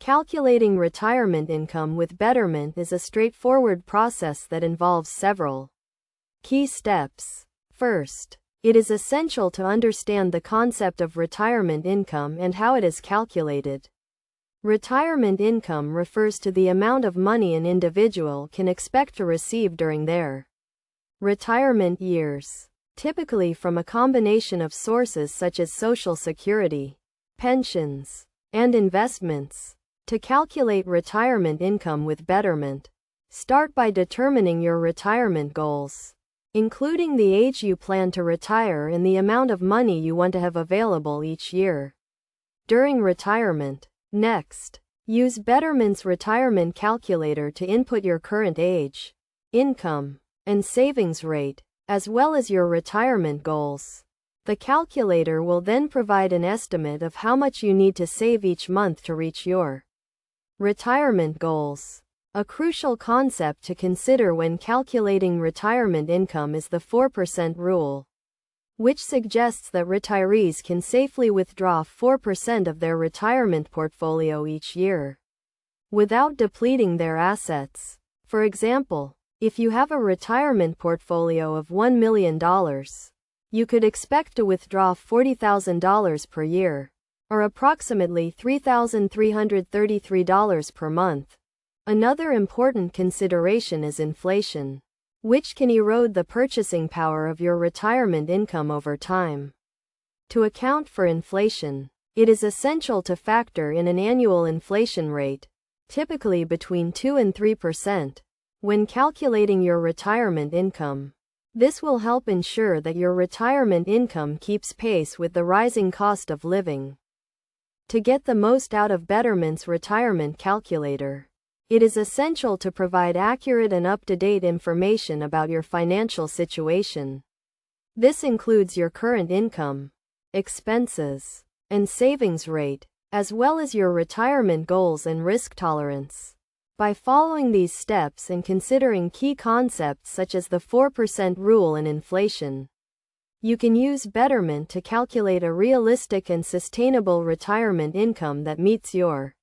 Calculating retirement income with Betterment is a straightforward process that involves several key steps. First, it is essential to understand the concept of retirement income and how it is calculated. Retirement income refers to the amount of money an individual can expect to receive during their retirement years, typically from a combination of sources such as Social Security, pensions, and investments. To calculate retirement income with Betterment, start by determining your retirement goals, including the age you plan to retire and the amount of money you want to have available each year during retirement. Next, use Betterment's retirement calculator to input your current age, income, and savings rate, as well as your retirement goals. The calculator will then provide an estimate of how much you need to save each month to reach your retirement goals. A crucial concept to consider when calculating retirement income is the 4% rule, which suggests that retirees can safely withdraw 4% of their retirement portfolio each year without depleting their assets. For example, if you have a retirement portfolio of $1 million, you could expect to withdraw $40,000 per year, or approximately $3,333 per month. Another important consideration is inflation, which can erode the purchasing power of your retirement income over time. To account for inflation, it is essential to factor in an annual inflation rate, typically between 2 and 3%, when calculating your retirement income. This will help ensure that your retirement income keeps pace with the rising cost of living. To get the most out of Betterment's retirement calculator, it is essential to provide accurate and up-to-date information about your financial situation. This includes your current income, expenses, and savings rate, as well as your retirement goals and risk tolerance. By following these steps and considering key concepts such as the 4% rule and inflation, you can use Betterment to calculate a realistic and sustainable retirement income that meets your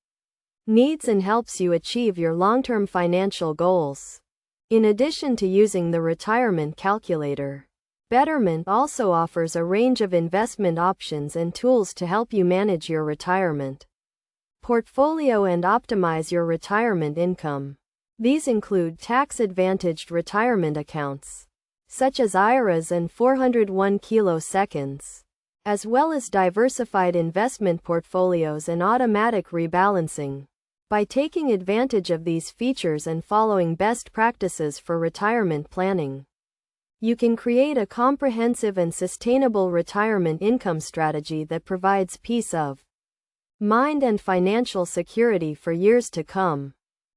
needs and helps you achieve your long-term financial goals. In addition to using the retirement calculator, Betterment also offers a range of investment options and tools to help you manage your retirement portfolio and optimize your retirement income. These include tax-advantaged retirement accounts, such as IRAs and 401 kiloseconds, as well as diversified investment portfolios and automatic rebalancing. By taking advantage of these features and following best practices for retirement planning, you can create a comprehensive and sustainable retirement income strategy that provides peace of mind and financial security for years to come.